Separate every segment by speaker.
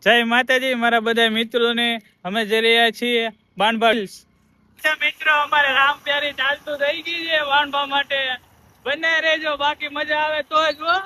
Speaker 1: જય માતાજી મારા બધા મિત્રોને. અમે જઈ રહ્યા છીએ બાણભા હિલ્સ. મિત્રો અમારે રામ પ્યારી ચાલતું થઈ ગઈ છે બાણભા માટે. બને રહેજો, બાકી મજા આવે તો જ હો.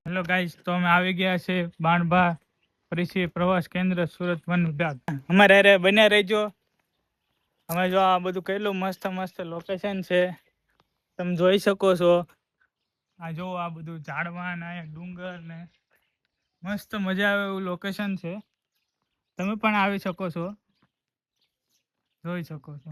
Speaker 1: હેલો ગાઈસ, તો અમે આવી ગયા છે બાણભા કૃષિ પ્રવાસ કેન્દ્ર સુરત વન વિભાગ. અમારે અરે બન્યા રહેજો. અમે જો આ બધું કેટલું મસ્ત મસ્ત લોકેશન છે તમે જોઈ શકો છો. આ જો આ બધું ઝાડવા ને ડુંગર ને મસ્ત મજા આવે એવું લોકેશન છે. તમે પણ આવી શકો છો, જોઈ શકો છો.